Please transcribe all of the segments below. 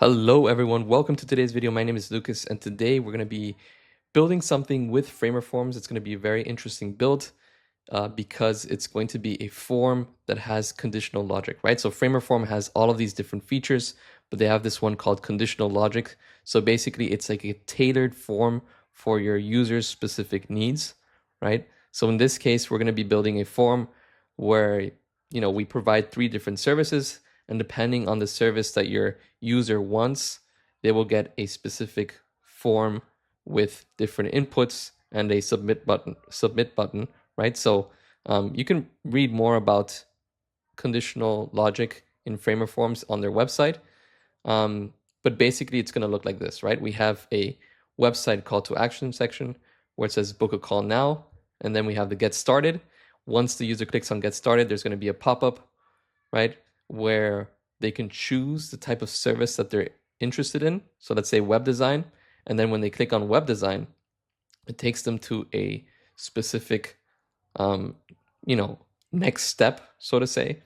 Hello everyone, welcome to today's video. My name is Lucas and today we're going to be building something with FramerForms. It's going to be a very interesting build because it's going to be a form that has conditional logic, right? So FramerForm has all of these different features, but they have this one called conditional logic. So basically it's like a tailored form for your user's specific needs, right? So in this case, we're going to be building a form where, we provide 3 different services, and depending on the service that your user wants, they will get a specific form with different inputs and a submit button, right? So you can read more about conditional logic in FramerForms on their website. But basically it's going to look like this, right? We have a website call to action section where it says book a call now, and then we have the get started. Once the user clicks on get started, there's going to be a pop-up, right, where they can choose the type of service that they're interested in. So let's say web design, and then when they click on web design, it takes them to a specific next step, so to say.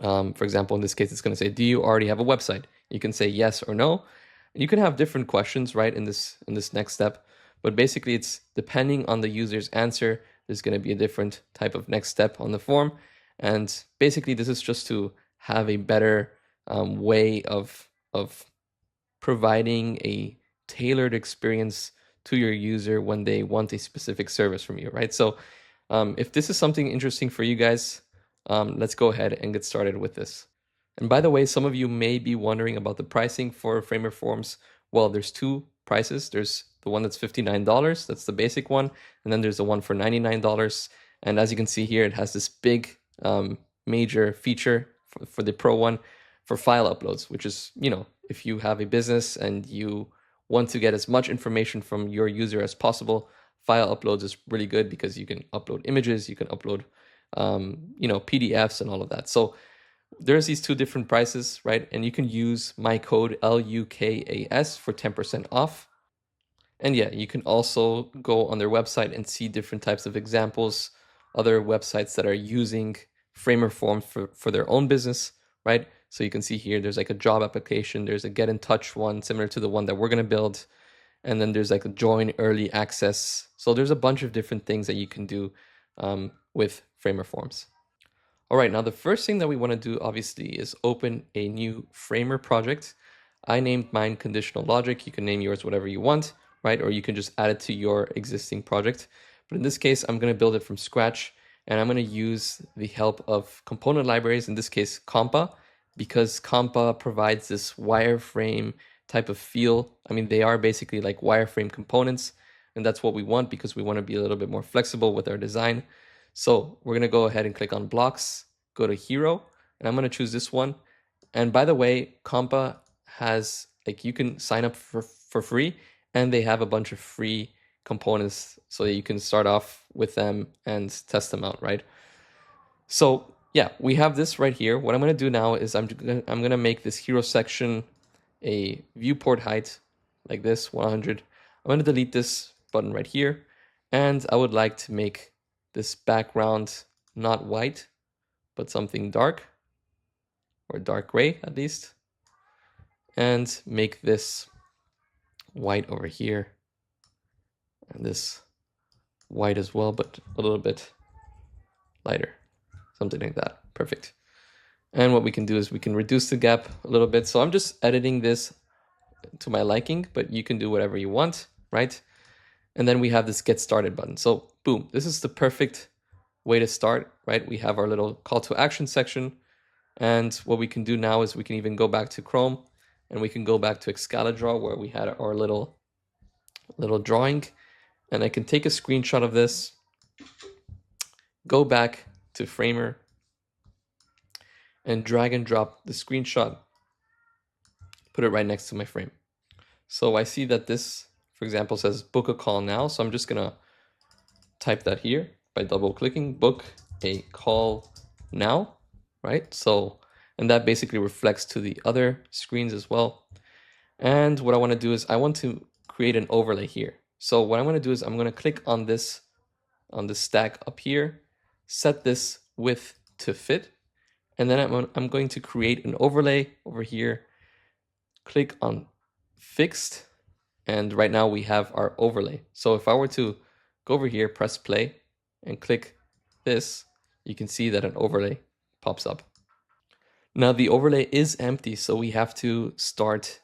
For example, in this case, it's going to say, do you already have a website? You can say yes or no. You can have different questions, right, in this next step. But basically, it's depending on the user's answer, there's going to be a different type of next step on the form. And basically, this is just to have a better way of providing a tailored experience to your user when they want a specific service from you, right? So if this is something interesting for you guys, let's go ahead and get started with this. And by the way, some of you may be wondering about the pricing for FramerForms. Well, there's 2 prices. There's the one that's $59, that's the basic one, and then there's the one for $99. And as you can see here, it has this big major feature for the Pro one for file uploads, which is, if you have a business and you want to get as much information from your user as possible, file uploads is really good because you can upload images, you can upload PDFs and all of that. So there's these 2 different prices, right? And you can use my code LUKAS for 10% off. And yeah, you can also go on their website and see different types of examples, other websites that are using FramerForms for their own business, right? So you can see here, there's like a job application, there's a get in touch one similar to the one that we're going to build. And then there's like a join early access. So there's a bunch of different things that you can do with FramerForms. All right, now the first thing that we want to do obviously is open a new Framer project. I named mine Conditional Logic. You can name yours whatever you want, right? Or you can just add it to your existing project. But in this case, I'm going to build it from scratch, and I'm going to use the help of component libraries, in this case Compa, because Compa provides this wireframe type of feel. I mean, they are basically like wireframe components, and that's what we want because we want to be a little bit more flexible with our design. So we're going to go ahead and click on blocks, go to hero, and I'm going to choose this one. And by the way, Compa has, like, you can sign up for free, and they have a bunch of free components so that you can start off with them and test them out, right? So yeah, we have this right here. What I'm going to do now is I'm going to make this hero section a viewport height like this, 100. I'm going to delete this button right here, and I would like to make this background not white, but something dark, or dark gray at least, and make this white over here, and this white as well, but a little bit lighter, something like that. Perfect. And what we can do is we can reduce the gap a little bit. So I'm just editing this to my liking, but you can do whatever you want, right? And then we have this get started button. So boom, this is the perfect way to start, right? We have our little call to action section. And what we can do now is we can even go back to Chrome, and we can go back to Excalidraw where we had our little drawing. And I can take a screenshot of this, go back to Framer, and drag and drop the screenshot, put it right next to my frame. So I see that this, for example, says book a call now. So I'm just going to type that here by double clicking, book a call now, right? So, and that basically reflects to the other screens as well. And what I want to do is I want to create an overlay here. So what I'm going to do is I'm going to click on this stack up here, set this width to fit, and then I'm going to create an overlay over here click on fixed, and right now we have our overlay. So if I were to go over here, press play, and click this, you can see that an overlay pops up. Now the overlay is empty, so we have to start,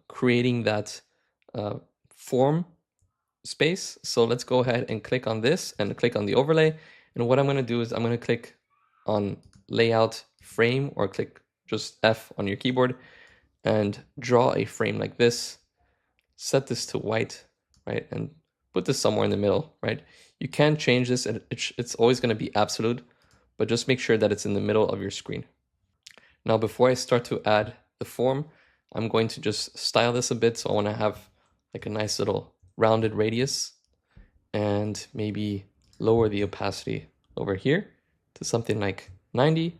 creating that form space. So let's go ahead and click on this and click on the overlay. And what I'm going to do is I'm going to click on layout frame, or click just F on your keyboard and draw a frame like this. Set this to white, right? And put this somewhere in the middle, right? You can change this, and it's always going to be absolute, but just make sure that it's in the middle of your screen. Now, before I start to add the form, I'm going to just style this a bit. So I want to have like a nice little rounded radius, and maybe lower the opacity over here to something like 90.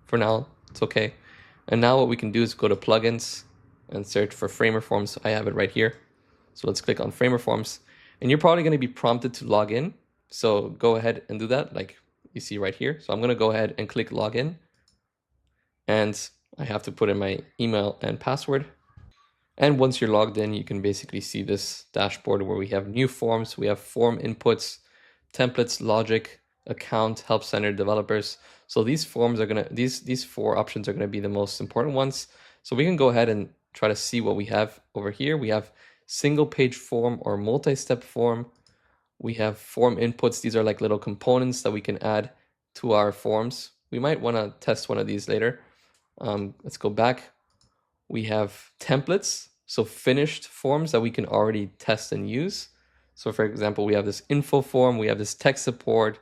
For now, it's okay. And now what we can do is go to plugins and search for FramerForms. I have it right here. So let's click on FramerForms, and you're probably going to be prompted to log in. So go ahead and do that, like you see right here. So I'm going to go ahead and click login, and I have to put in my email and password. And once you're logged in, you can basically see this dashboard where we have new forms, we have form inputs, templates, logic, account, help center, developers. So these forms are these 4 options are gonna be the most important ones. So we can go ahead and try to see what we have over here. We have single page form or multi-step form. We have form inputs. These are like little components that we can add to our forms. We might want to test one of these later. Let's go back. We have templates, so finished forms that we can already test and use. So for example, we have this info form, we have this tech support,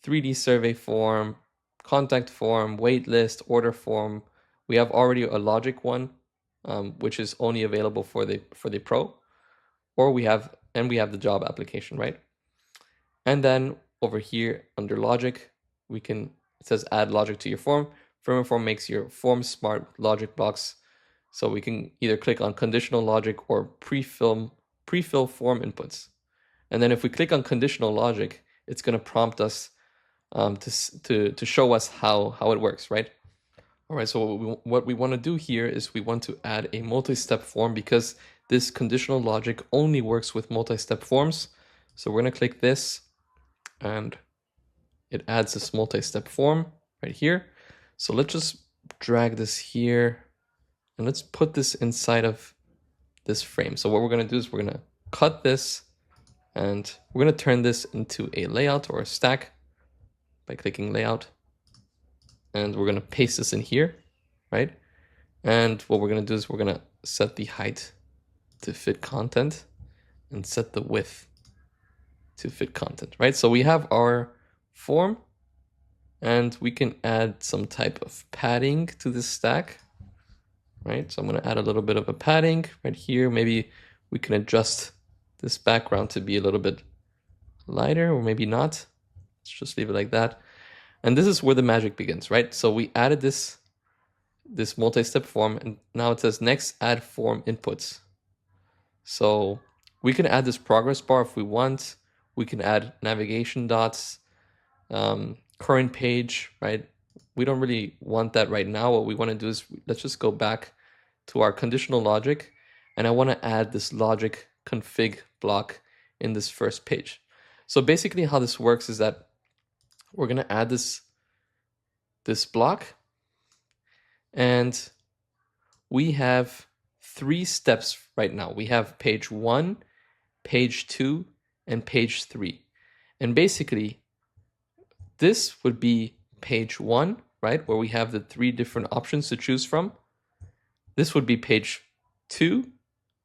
3D survey form, contact form, wait list, order form. We have already a logic one, which is only available for the pro, or we have the job application, right? And then over here under logic, it says add logic to your form. FramerForm makes your form smart logic blocks. So we can either click on conditional logic or prefill form inputs. And then if we click on conditional logic, it's going to prompt us to show us how it works, right? All right, so what we want to do here is we want to add a multi-step form, because this conditional logic only works with multi-step forms. So we're going to click this, and it adds this multi-step form right here. So let's just drag this here, and let's put this inside of this frame. So what we're going to do is we're going to cut this, and we're going to turn this into a layout or a stack by clicking layout. And we're going to paste this in here, right? And what we're going to do is we're going to set the height to fit content and set the width to fit content, right? So we have our form, and we can add some type of padding to this stack, right? So I'm going to add a little bit of a padding right here. Maybe we can adjust this background to be a little bit lighter, or maybe not. Let's just leave it like that. And this is where the magic begins, right? So we added this multi-step form, and now it says next add form inputs. So we can add this progress bar if we want. We can add navigation dots, current page, right? We don't really want that right now. What we want to do is let's just go back to our conditional logic, and I want to add this logic config block in this first page. So basically how this works is that we're going to add this block, and we have 3 steps right now. We have page 1, page 2, and page 3. And basically this would be page 1, right, where we have the 3 different options to choose from. This would be page 2,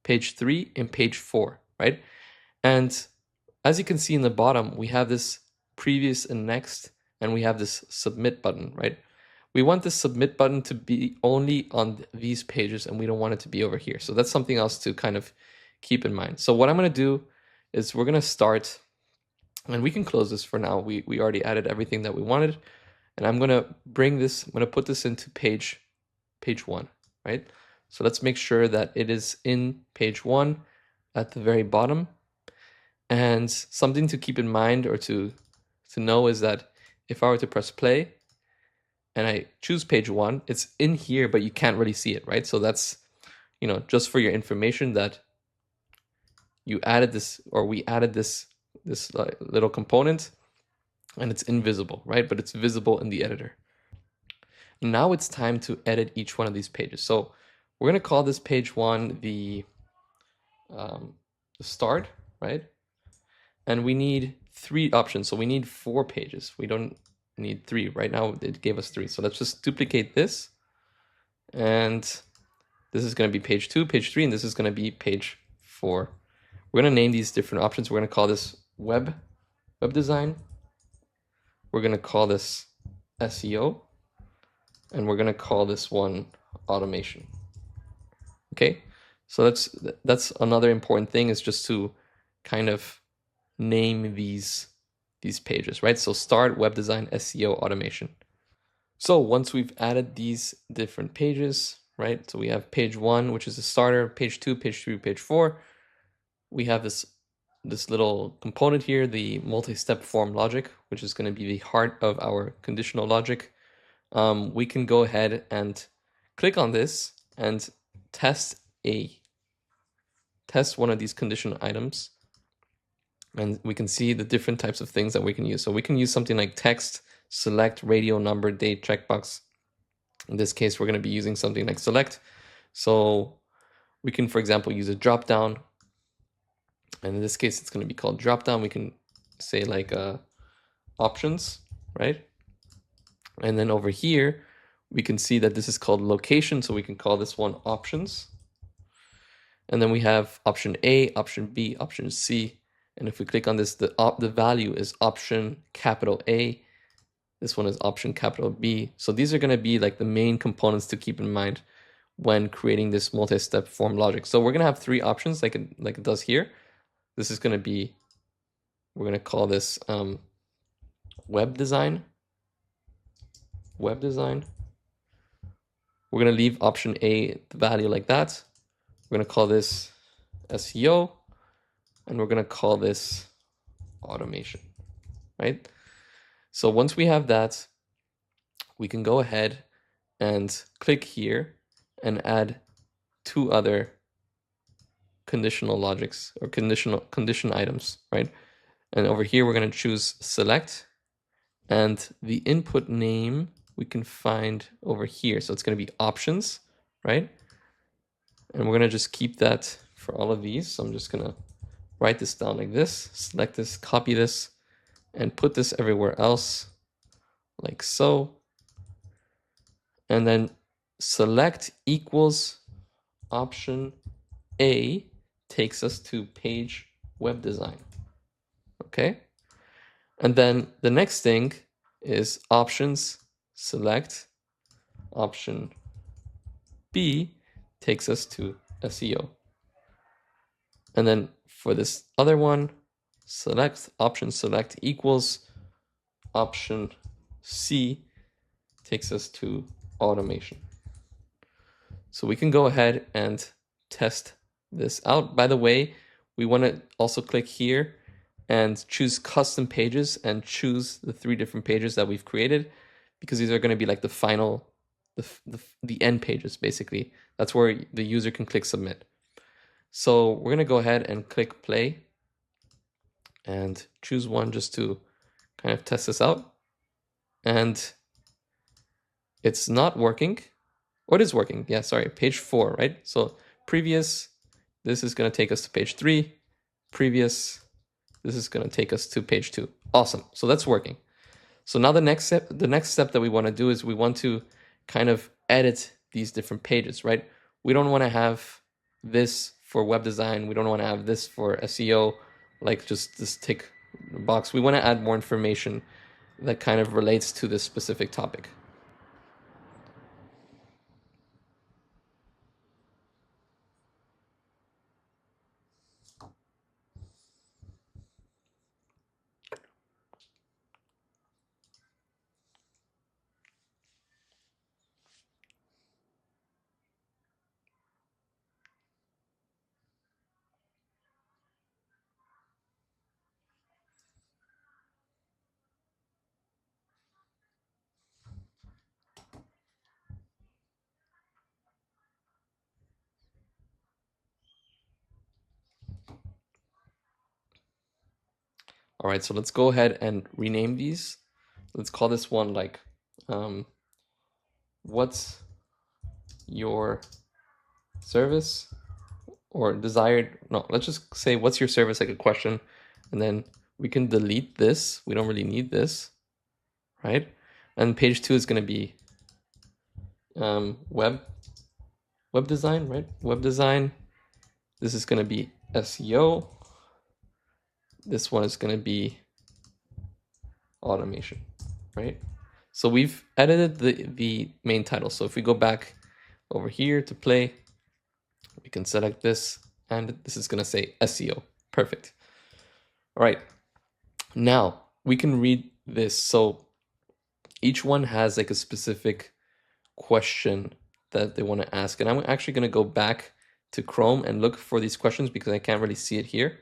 page 3, and page 4, right? And as you can see in the bottom, we have this previous and next, and we have this submit button, right? We want this submit button to be only on these pages, and we don't want it to be over here. So that's something else to kind of keep in mind. So what I'm going to do is we're going to start, and we can close this for now. We already added everything that we wanted, and I'm going to put this into page 1, right? So let's make sure that it is in page 1 at the very bottom. And something to keep in mind, or to know, is that if I were to press play and I choose page 1, it's in here, but you can't really see it, right? So that's just for your information that you added this, or we added this little component, and it's invisible, right? But it's visible in the editor. Now it's time to edit each one of these pages. So we're going to call this page 1 the start, right? And we need 3 options. So we need 4 pages. We don't need 3. Right now it gave us 3. So let's just duplicate this. And this is going to be page 2, page 3, and this is going to be page 4. We're going to name these different options. We're going to call this web design. We're going to call this SEO. And we're going to call this one automation. Okay, so that's another important thing, is just to kind of name these pages, right? So start, web design, SEO, automation. So once we've added these different pages, right? So we have page 1, which is the starter, page 2, page 3, page 4. We have this little component here, the multi-step form logic, which is going to be the heart of our conditional logic. We can go ahead and click on this and test one of these condition items, and we can see the different types of things that we can use. So we can use something like text, select, radio, number, date, checkbox. In this case, we're going to be using something like select. So we can, for example, use a drop down, and in this case, it's going to be called drop down. We can say like options, right? And then over here, we can see that this is called location, so we can call this one options. And then we have option A, option B, option C. And if we click on this, the value is option capital A. This one is option capital B. So these are going to be like the main components to keep in mind when creating this multi-step form logic. So we're going to have 3 options like it does here. This is going to be, we're going to call this web design. Web design. We're going to leave option A, the value like that. We're going to call this SEO, and we're going to call this automation, right? So once we have that, we can go ahead and click here and add 2 other conditional logics or condition items, right? And over here, we're going to choose select, and the input name we can find over here. So it's going to be options, right? And we're going to just keep that for all of these. So I'm just going to write this down like this, select this, copy this, and put this everywhere else like so. And then select equals option A takes us to page web design. Okay. And then the next thing is options select option B takes us to SEO. And then for this other one, select option select equals option C takes us to automation. So we can go ahead and test this out. By the way, we want to also click here and choose custom pages and choose the 3 different pages that we've created, because these are going to be like the final, the end pages, basically. That's where the user can click submit. So we're going to go ahead and click play and choose one just to kind of test this out. And it's not working. Or it is working. Yeah, sorry, page 4, right? So previous, this is going to take us to page 3. Previous, this is going to take us to page 2. Awesome. So that's working. So now the next step that we want to do is we want to kind of edit these different pages, right? We don't want to have this for web design. We don't want to have this for SEO, like just this tick box. We want to add more information that kind of relates to this specific topic. All right, so let's go ahead and rename these. Let's call this one like, what's your service or desired? No, let's just say, what's your service, like a question. And then we can delete this. We don't really need this, right? And page 2 is going to be web design, right? Web design. This is going to be SEO. This one is going to be automation, right? So we've edited the main title. So if we go back over here to play, we can select this, and this is going to say SEO. Perfect. All right. Now we can read this. So each one has like a specific question that they want to ask. And I'm actually going to go back to Chrome and look for these questions because I can't really see it here.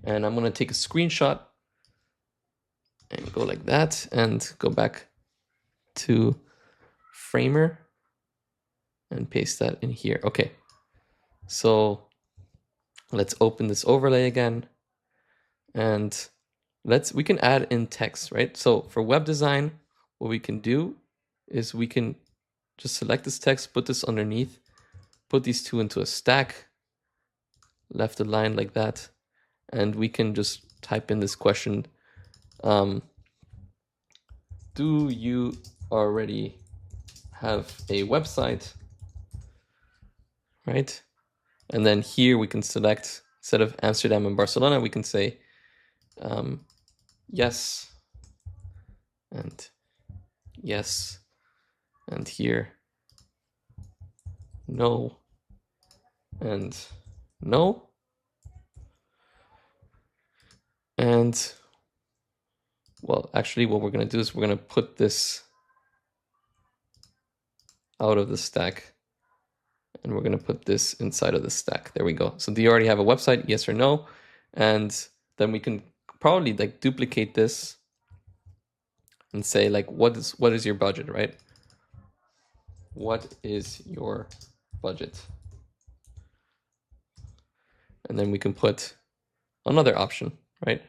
And I'm going to take a screenshot and go like that and go back to Framer and paste that in here. Okay. So let's open this overlay again, and we can add in text, right? So for web design, what we can do is we can just select this text, put this underneath, put these two into a stack, left aligned like that, and we can just type in this question. Do you already have a website? Right? And then here we can select, instead of Amsterdam and Barcelona, we can say yes, and yes, and here no, and no. And well, actually what we're going to do is we're going to put this out of the stack, and we're going to put this inside of the stack. There we go. So do you already have a website? Yes or no? And then we can probably like duplicate this and say like, what is your budget, right? What is your budget? And then we can put another option, right?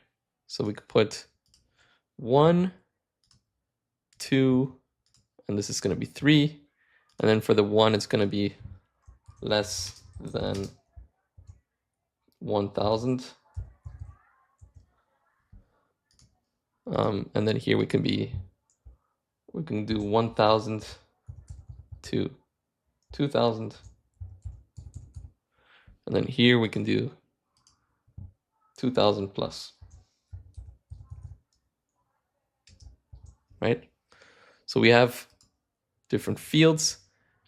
So we could put 1, 2, and this is going to be 3. And then for the 1, it's going to be less than 1,000. And then here we can do 1,000 to 2,000. And then here we can do 2,000 plus. Right? So we have different fields.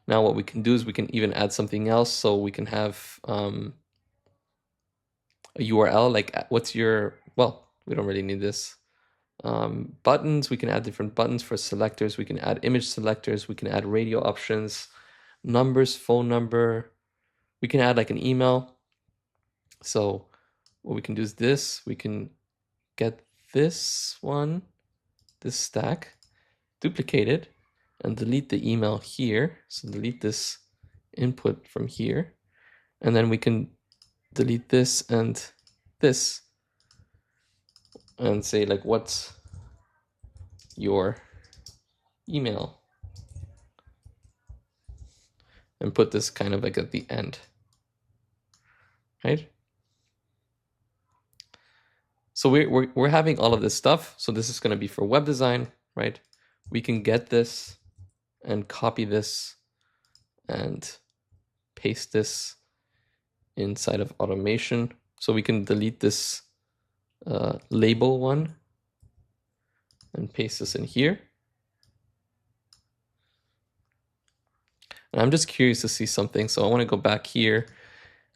Now what we can do is we can even add something else. So we can have a URL, like what's your, well, we don't really need this. Buttons, we can add different buttons for selectors. We can add image selectors. We can add radio options, numbers, phone number. We can add like an email. So what we can do is this. We can get this one, this stack, duplicate it, and delete the email here. So delete this input from here. And then we can delete this and this. And say like, what's your email? And put this kind of like at the end, right? So we're having all of this stuff. So this is going to be for web design, right? We can get this and copy this and paste this inside of automation. So we can delete this label one and paste this in here. And I'm just curious to see something. So I want to go back here,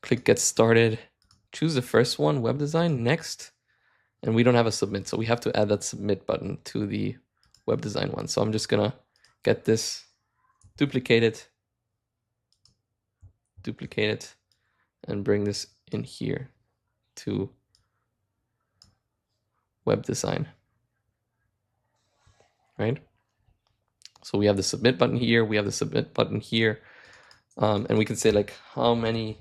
click get started, choose the first one, web design, next. And we don't have a submit. So we have to add that submit button to the web design one. So I'm just going to get this, duplicate it, and bring this in here to web design, right? So we have the submit button here, we have the submit button here, and we can say like, how many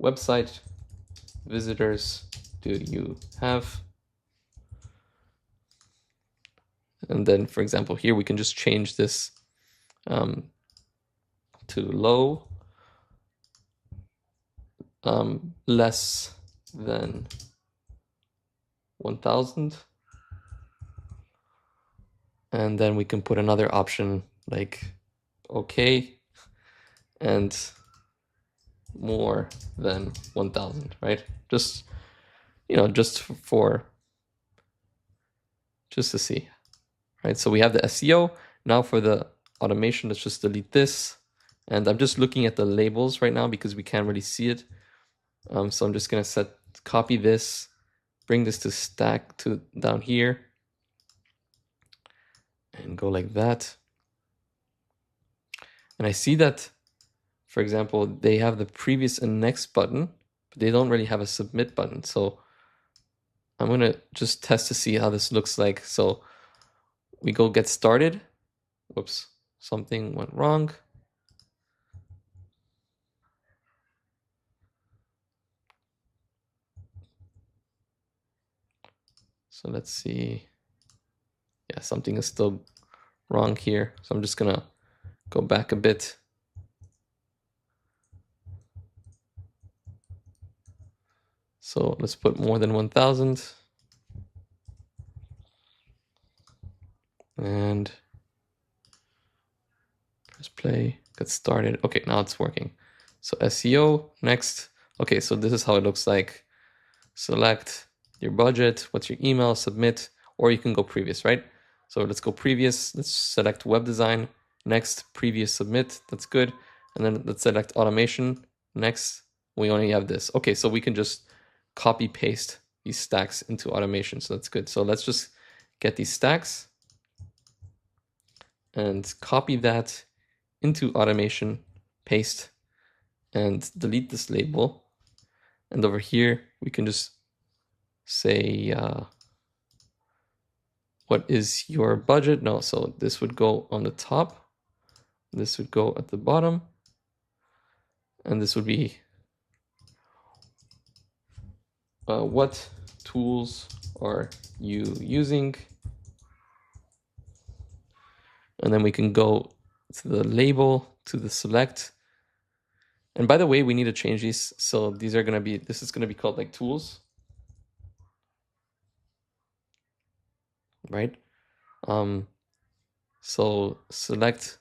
website visitors do you have? And then, for example, here we can just change this to low, less than 1,000. And then we can put another option like okay and more than 1,000, right? Just, you know, just to see, right? So we have the SEO. Now for the automation, let's just delete this. And I'm just looking at the labels right now because we can't really see it. So I'm just gonna copy this, bring this to stack to down here, and go like that. And I see that, for example, they have the previous and next button, but they don't really have a submit button. So I'm gonna just test to see how this looks like. So we go get started. Whoops, something went wrong. So let's see. Yeah, something is still wrong here. So I'm just gonna go back a bit. So let's put more than 1,000. And press play, get started. Okay, now it's working. So SEO, next. Okay, so this is how it looks like. Select your budget, what's your email, submit, or you can go previous, right? So let's go previous. Let's select web design. Next, previous, submit. That's good. And then let's select automation. Next, we only have this. Okay, so we can just copy paste these stacks into automation. So that's good. So let's just get these stacks and copy that into automation, paste, and delete this label. And over here, we can just say, what is your budget? No, so this would go on the top. This would go at the bottom. And this would be, what tools are you using? And then we can go to the label, to the select. And by the way, we need to change these. So these are going to be, this is going to be called like tools, right? So select,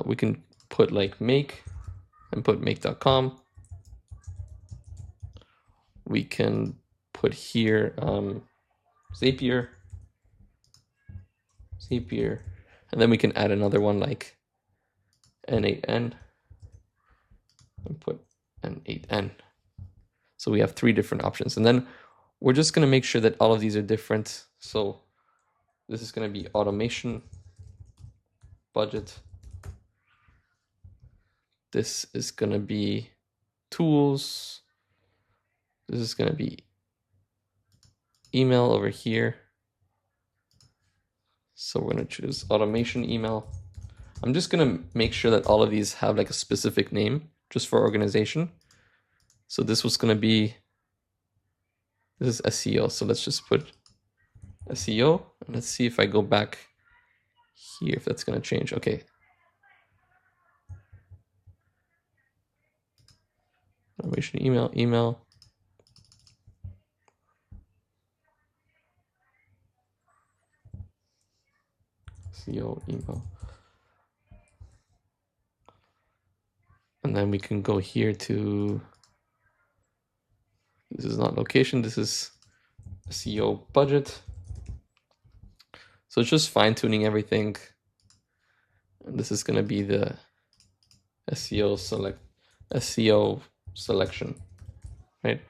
we can put like make and put make.com. We can put here Zapier, and then we can add another one like N8N and put N8N. So we have 3 different options. And then we're just going to make sure that all of these are different. So this is going to be automation, budget. This is going to be tools. This is going to be email over here. So we're going to choose automation email. I'm just going to make sure that all of these have like a specific name just for organization. So this was going to be, this is SEO. So let's just put SEO, and let's see if I go back here, if that's going to change. Okay. Automation email. SEO email. And then we can go here to, this is not location, this is SEO budget. So it's just fine tuning everything. And this is going to be the SEO selection, right?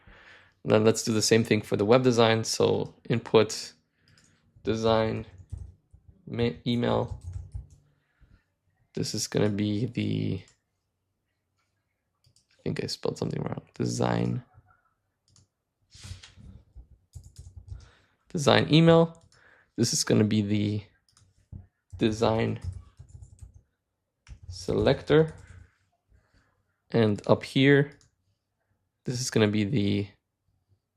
And then let's do the same thing for the web design. So input design email. This is going to be the think I spelled something wrong. Design email. This is going to be the design selector. And up here, this is going to be the,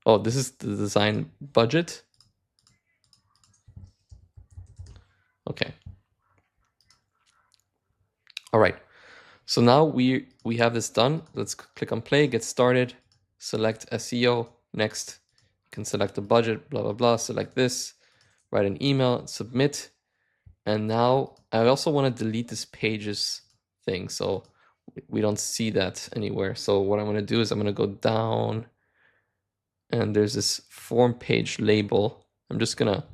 oh, this is the design budget. Okay. All right. So now we have this done. Let's click on play, get started, select SEO. Next, you can select the budget, blah, blah, blah. Select this, write an email, submit. And now I also want to delete this pages thing, so we don't see that anywhere. So what I'm going to do is I'm going to go down, and there's this form page label. I'm just going to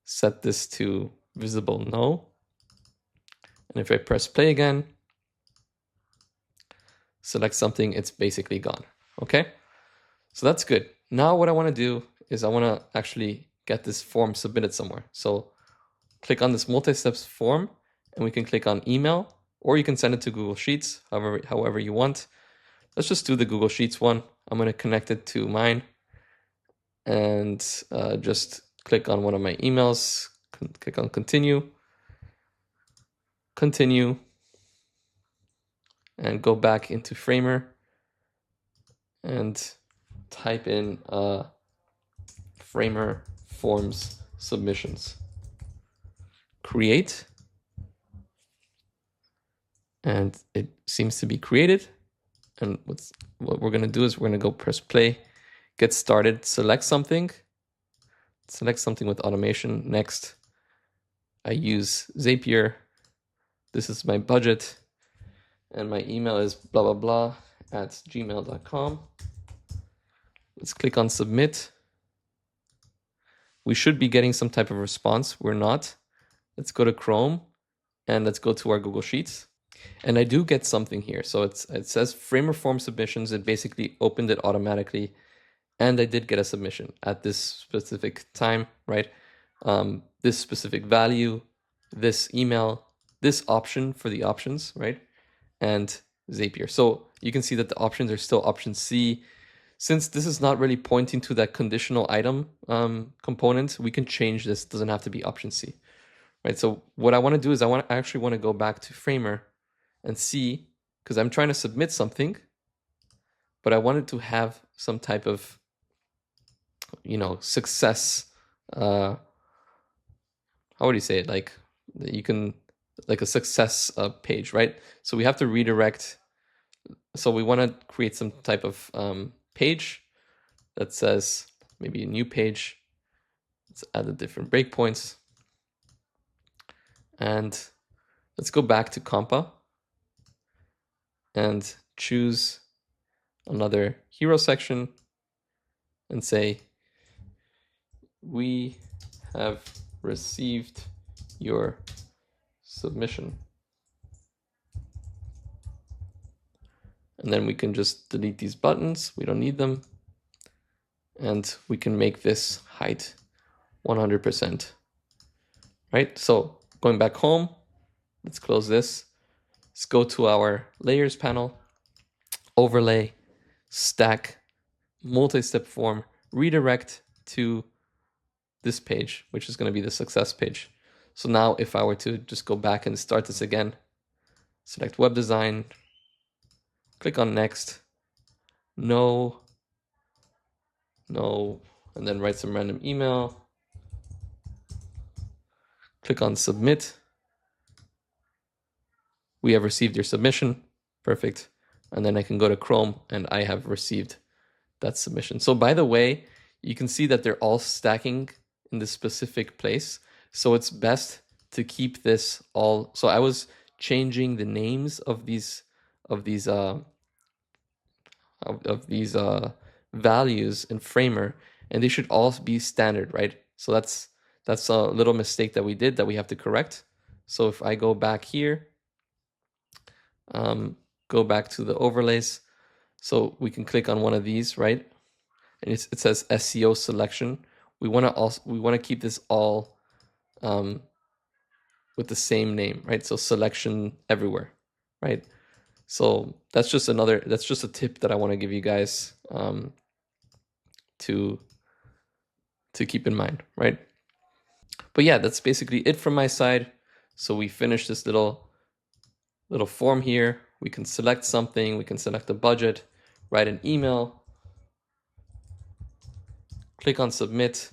set this to visible no. And if I press play again, select something, it's basically gone. Okay, so that's good. Now what I want to do is I want to actually get this form submitted somewhere. So click on this multi-steps form, and we can click on email, or you can send it to Google Sheets, however you want. Let's just do the Google Sheets one. I'm going to connect it to mine, and just click on one of my emails, click on continue, and go back into Framer and type in FramerForms submissions. Create, and it seems to be created. And what we're going to do is we're going to go press play, get started, select something with automation. Next, I use Zapier. This is my budget, and my email is blah blah blah @gmail.com. Let's click on submit. We should be getting some type of response. We're not. Let's go to Chrome, and let's go to our Google Sheets. And I do get something here. So it says FramerForm submissions. It basically opened it automatically. And I did get a submission at this specific time, right? This specific value, this email, this option for the options, right? And Zapier. So you can see that the options are still option C. Since this is not really pointing to that conditional item component, we can change this. It doesn't have to be option C, right? So what I want to do is I actually want to go back to Framer and see, because I'm trying to submit something, but I wanted to have some type of, success. How would you say it? Like you can, like a success page, right? So we have to redirect. So we want to create some type of page that says maybe a new page. Let's add the different breakpoints. And let's go back to Compa and choose another hero section and say, we have received your submission. And then we can just delete these buttons. We don't need them. And we can make this height 100%. Right? So going back home, let's close this. Let's go to our layers panel, overlay, stack, multi-step form, redirect to this page, which is going to be the success page. So now if I were to just go back and start this again, select web design, click on next, no, and then write some random email, click on submit. We have received your submission. Perfect. And then I can go to Chrome and I have received that submission. So by the way, you can see that they're all stacking in this specific place. So it's best to keep this all. So I was changing the names of these values in Framer, and they should all be standard, right? So that's a little mistake that we did that we have to correct. So if I go back here, go back to the overlays, so we can click on one of these, right? And it says SEO selection. We want to keep this all with the same name, right? So selection everywhere, right? So that's just a tip that I want to give you guys to keep in mind, right? But yeah, that's basically it from my side. So we finished this little form here. We can select something, we can select a budget, write an email, click on submit,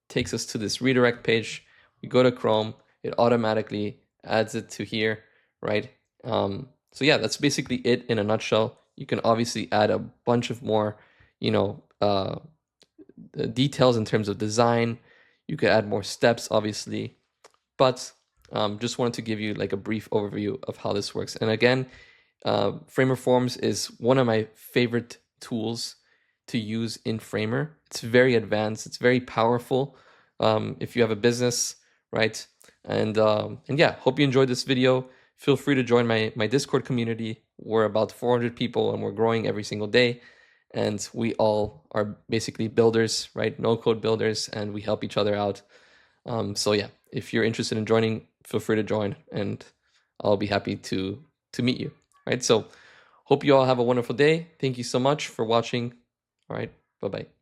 takes us to this redirect page. We go to Chrome, it automatically adds it to here, right? So yeah, that's basically it in a nutshell. You can obviously add a bunch of more, details in terms of design. You could add more steps, obviously, but just wanted to give you like a brief overview of how this works. And again, FramerForms is one of my favorite tools to use in Framer. It's very advanced. It's very powerful if you have a business, right? And yeah, hope you enjoyed this video. Feel free to join my Discord community. We're about 400 people and we're growing every single day. And we all are basically builders, right? No code builders, and we help each other out. So yeah, if you're interested in joining, feel free to join, and I'll be happy to meet you. Right. So hope you all have a wonderful day. Thank you so much for watching. All right. Bye-bye.